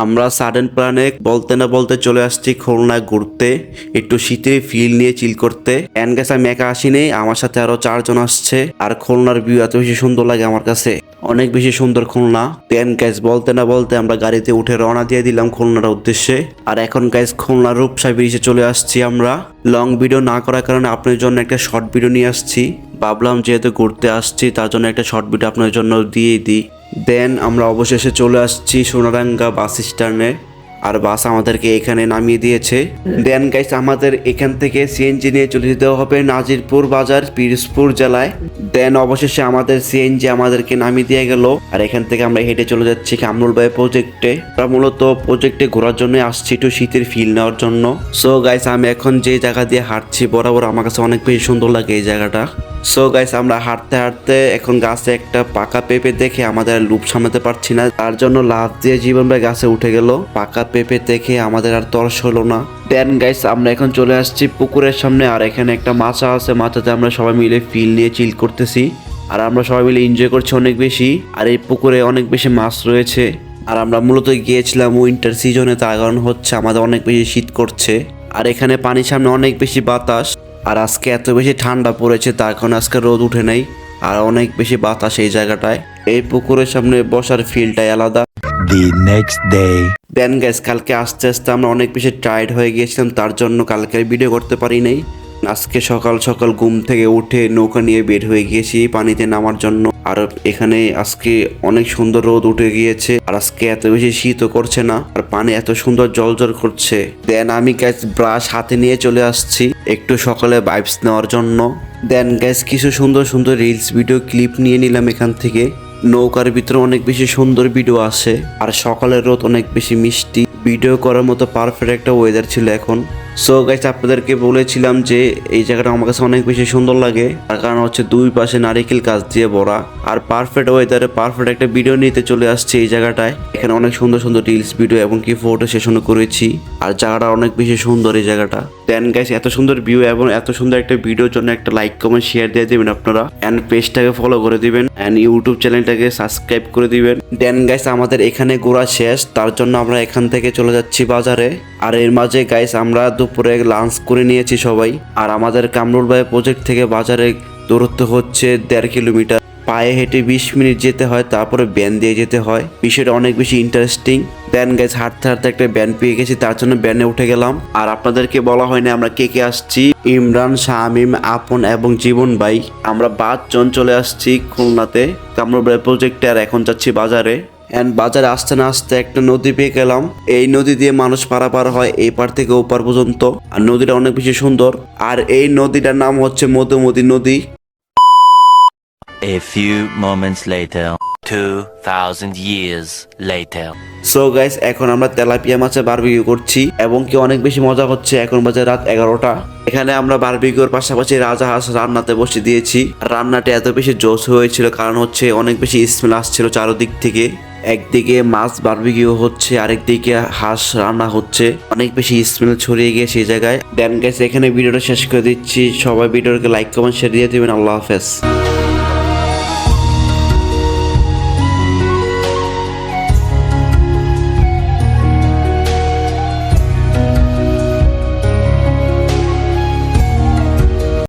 আমরা সাডেন প্ল্যানে বলতে না বলতে চলে আসছি খুলনায় ঘুরতে, একটু শীতের ফিল নিয়ে চিল করতে। এন্ড গাইস আমি একা আসিনি, আমার সাথে আরো 4 জন আসছে। আর খুলনার ভিউ এত বেশি সুন্দর লাগে আমার কাছে, অনেক বেশি সুন্দর খুলনা। দেন গাইস বলতে না বলতে আমরা গাড়িতে উঠে রওনা দিয়ে দিলাম খুলনার উদ্দেশ্যে। আর এখন গাইস খুলনার রূপসা ব্রিজে চলে আসছি আমরা। লং ভিডিও না করার কারণে আপনার জন্য একটা শর্ট ভিডিও নিয়ে আসছি। ভাবলাম যেহেতু ঘুরতে আসছি তার জন্য একটা শর্ট ভিডিও আপনার জন্য দিয়ে দিই। দেন আমরা অবশেষে চলে আসছি সোনারাঙ্গা বাস স্ট্যান্ডে। আর বাস আমাদেরকে এখানে নামিয়ে দিয়েছে। দেন গাইস আমাদের এখান থেকে সিএনজি নিয়ে চলে যেতে হবে নাজিরপুর বাজার, পিরোজপুর জেলায়। দেন অবশেষে আমাদের সিএনজি আমাদেরকে নামিয়ে দিয়ে গেল। আর এখান থেকে আমরা হেঁটে চলে যাচ্ছি কামরুল ভাই প্রজেক্টে। আমরা মূলত প্রজেক্টে ঘোরার জন্য আসছি, একটু শীতের ফিল নেওয়ার জন্য। সো গাইস আমি এখন যে জায়গা দিয়ে হাঁটছি বরাবর আমার কাছে অনেক বেশি সুন্দর লাগে এই জায়গাটা। সো গাইস আমরা হাঁটতে হাঁটতে এখন গাছে একটা পাকা পেঁপে দেখে আমাদের লুপ সামলাতে পারছি না, তার জন্য লাফ দিয়ে জীবন ভাই গাছে উঠে গেল। পাকা পেঁপে দেখে আমাদের আর তরস হলো না। দেন গাইস আমরা এখন চলে আসছি পুকুরের সামনে। আর এখানে একটা মাছা আছে, মাছাতে আমরা সবাই মিলে ফিল নিয়ে চিল করতেছি। আর আমরা সবাই মিলে এনজয় করছি অনেক বেশি। আর এই পুকুরে অনেক বেশি মাছ রয়েছে। আর আমরা মূলত গিয়েছিলাম উইন্টার সিজনে, তার কারণ হচ্ছে আমাদের অনেক বেশি শীত করছে। আর এখানে পানির সামনে অনেক বেশি বাতাস। আর আজকে এত বেশি ঠান্ডা পড়েছে তার কারণে আজকে রোদ উঠে নাই, আর অনেক বেশি বাতাস এই জায়গাটায়। এই পুকুরের সামনে বসার ফিলটাই আলাদা। The next day. Then guys কালকে আস্তে আস্তে আমরা অনেক বেশি টায়ার্ড হয়ে গিয়েছিলাম, তার জন্য কালকে ভিডিও করতে পারি নাই। আজকে সকাল সকাল ঘুম থেকে উঠে নৌকা নিয়ে বের হয়ে গিয়েছি পানিতে নামার জন্য। আর এখানে আজকে অনেক সুন্দর রোদ উঠে গিয়েছে। আর আজকে এত বেশি শীতও করছে না, আর পানি এত সুন্দর জলজল করছে। দেন আমি গাইস ব্রাশ হাতে নিয়ে চলে আসছি একটু সকালে ভাইবস নেওয়ার জন্য। দেন গাইস কিছু সুন্দর সুন্দর রিলস ভিডিও ক্লিপ নিয়ে নিলাম এখান থেকে। নৌকার ভিতরে অনেক বেশি সুন্দর ভিডিও আসে। আর সকালের রোদ অনেক বেশি মিষ্টি, ভিডিও করার মতো পারফেক্ট একটা ওয়েদার ছিল এখন। সো গাইস আপনাদেরকে বলেছিলাম যে এই জায়গাটা আমার কাছে অনেক বেশি সুন্দর লাগে, তার কারণ হচ্ছে দুই পাশে নারিকেল গাছ দিয়ে ভরা। আর পারফেক্ট ওয়েদারে পারফেক্ট একটা ভিডিও নিতে চলে আসছে এই জায়গাটায়। এখানে অনেক সুন্দর সুন্দর রিলস ভিডিও এবং কি ফটো সেশনও করেছি। আর জায়গাটা অনেক বেশি সুন্দর এই জায়গাটা। দেন গাইস এত সুন্দর ভিউ এবং এত সুন্দর একটা ভিডিওর জন্য একটা লাইক কমেন্ট শেয়ার দিয়ে দিবেন আপনারা, এন্ড পেজটাকে ফলো করে দিবেন, এন্ড ইউটিউব চ্যানেলটাকে সাবস্ক্রাইব করে দিবেন। দেন গাইস আমাদের এখানে ঘোরা শেষ, তার জন্য আমরা এখান থেকে চলে যাচ্ছি বাজারে। আর এর মাঝে গাইস আমরা দুপুরে লাঞ্চ করে নিয়েছি সবাই। আর আমাদের কামরুল ভাই প্রজেক্ট থেকে বাজারে দূরত্ব হচ্ছে 1.5 কিলোমিটার। পায়ে হেঁটে 20 মিনিট যেতে হয়, তারপরে ব্যান দিয়ে যেতে হয়। বিষয়টা অনেক বেশি ইন্টারেস্টিং। দেন গাইস হাঁটতে হাঁটতে একটা ব্যান পেয়ে গেছি, তার জন্য ব্যানে উঠে গেলাম। আর আপনাদেরকে বলা হয়নি আমরা কে কে আসছি। ইমরান, শামিম, আপন এবং জীবন ভাই, আমরা 5 জন চলে আসছি খুলনাতে কামরুল ভাই প্রজেক্টে। আর এখন যাচ্ছি বাজারে। এন্ড বাজারে আসতে না আসতে একটা নদী পেয়ে গেলাম। এই নদী দিয়ে মানুষ পারাপার হয় এই পার থেকে ওপার পর্যন্ত। আর নদীটা অনেক বেশি সুন্দর। আর এই নদীটার নাম হচ্ছে মধুমতি নদী। A few moments later. 2000 years later. So guys এখন আমরা তেলাপিয়া মাছে বারবিকিউ করছি এবং কি অনেক বেশি মজা হচ্ছে। এখন বাজে রাত 11টা। এখানে আমরা বারবিকিউর পাশাপাশি রাজাহাঁস রান্নাতে বসে দিয়েছি। রান্নাটা এত বেশি জোশ হয়েছিল কারণ হচ্ছে অনেক বেশি স্মেল আসছিল চারদিক থেকে। একদিকে মাছ বারবিকিউ হচ্ছে, আরেকদিকে হাঁস রান্না হচ্ছে, অনেক বেশি স্মেল ছড়িয়ে গিয়ে সেই জায়গায়। দেন গাইস এখানে ভিডিওটা শেষ করে দিচ্ছি। সবাই ভিডিওকে লাইক কমেন্ট শেয়ার দিয়ে দিবেন। আল্লাহ হাফেজ।